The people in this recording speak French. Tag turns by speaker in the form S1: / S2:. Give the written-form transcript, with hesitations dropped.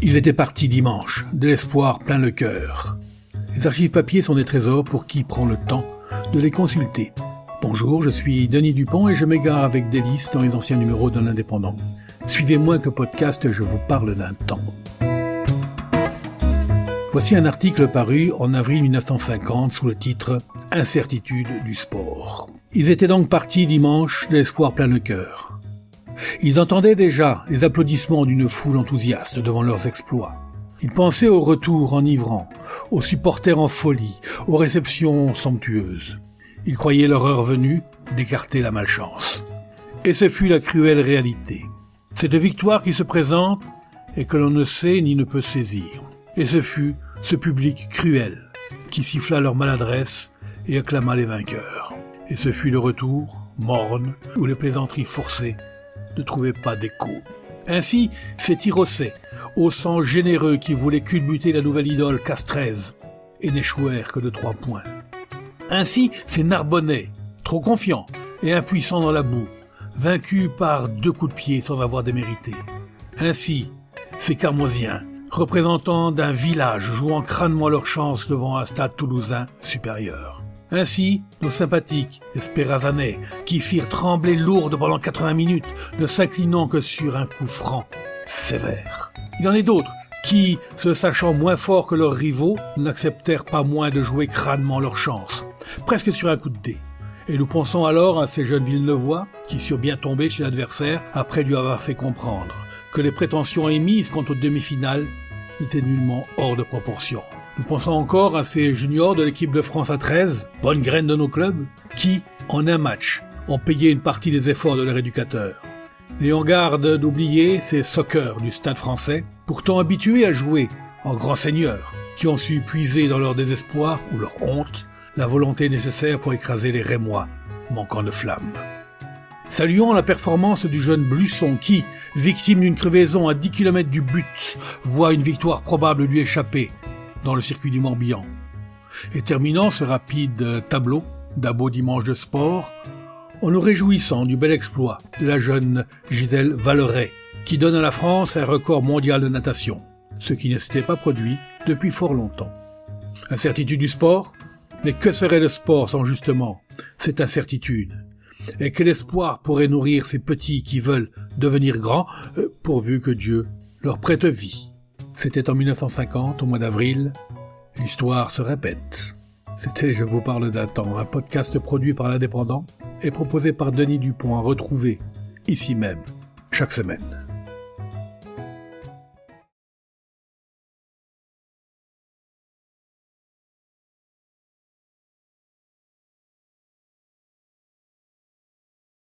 S1: Ils étaient partis dimanche, de l'espoir plein le cœur. Les archives papier sont des trésors pour qui prend le temps de les consulter. Bonjour, je suis Denis Dupont et je m'égare avec délice dans les anciens numéros de l'Indépendant. Suivez-moi que podcast Je vous parle d'un temps. Voici un article paru en avril 1950 sous le titre « Incertitude du sport ». Ils étaient donc partis dimanche de l'espoir plein le cœur. Ils entendaient déjà les applaudissements d'une foule enthousiaste devant leurs exploits. Ils pensaient au retour enivrant, aux supporters en folie, aux réceptions somptueuses. Ils croyaient leur heure venue d'écarter la malchance. Et ce fut la cruelle réalité. Cette victoire qui se présente et que l'on ne sait ni ne peut saisir. Et ce fut ce public cruel qui siffla leur maladresse et acclama les vainqueurs. Et ce fut le retour, morne, où les plaisanteries forcées ne trouvaient pas d'écho. Ainsi, c'est Tirocet, au sang généreux qui voulait culbuter la nouvelle idole Castres, et n'échouèrent que de 3 points. Ainsi, c'est Narbonnais, trop confiant et impuissant dans la boue, vaincu par 2 coups de pied sans avoir démérité. Ainsi, c'est Carmosiens, représentants d'un village jouant crânement leur chance devant un stade toulousain supérieur. Ainsi, nos sympathiques Espérazanais, qui firent trembler Lourdes pendant 80 minutes, ne s'inclinant que sur un coup franc, sévère. Il y en a d'autres qui, se sachant moins forts que leurs rivaux, n'acceptèrent pas moins de jouer crânement leur chance, presque sur un coup de dé. Et nous pensons alors à ces jeunes Villeneuvois qui surent bien tomber chez l'adversaire après lui avoir fait comprendre que les prétentions émises quant aux demi-finales étaient nullement hors de proportion. Nous pensons encore à ces juniors de l'équipe de France à 13, bonne graine de nos clubs, qui, en un match, ont payé une partie des efforts de leur éducateur. Ayons garde d'oublier ces soccer du Stade français, pourtant habitués à jouer en grands seigneurs, qui ont su puiser dans leur désespoir ou leur honte la volonté nécessaire pour écraser les Rémois, manquant de flamme. Saluons la performance du jeune Blusson qui, victime d'une crevaison à 10 km du but, voit une victoire probable lui échapper dans le circuit du Morbihan. Et terminant ce rapide tableau d'un beau dimanche de sport, en nous réjouissant du bel exploit de la jeune Gisèle Valleret, qui donne à la France un record mondial de natation, ce qui ne s'était pas produit depuis fort longtemps. Incertitude du sport? Mais que serait le sport sans justement cette incertitude? Et quel espoir pourrait nourrir ces petits qui veulent devenir grands, pourvu que Dieu leur prête vie? C'était en 1950, au mois d'avril. L'histoire se répète. C'était Je vous parle d'un temps, un podcast produit par l'Indépendant et proposé par Denis Dupont à retrouver ici même, chaque semaine.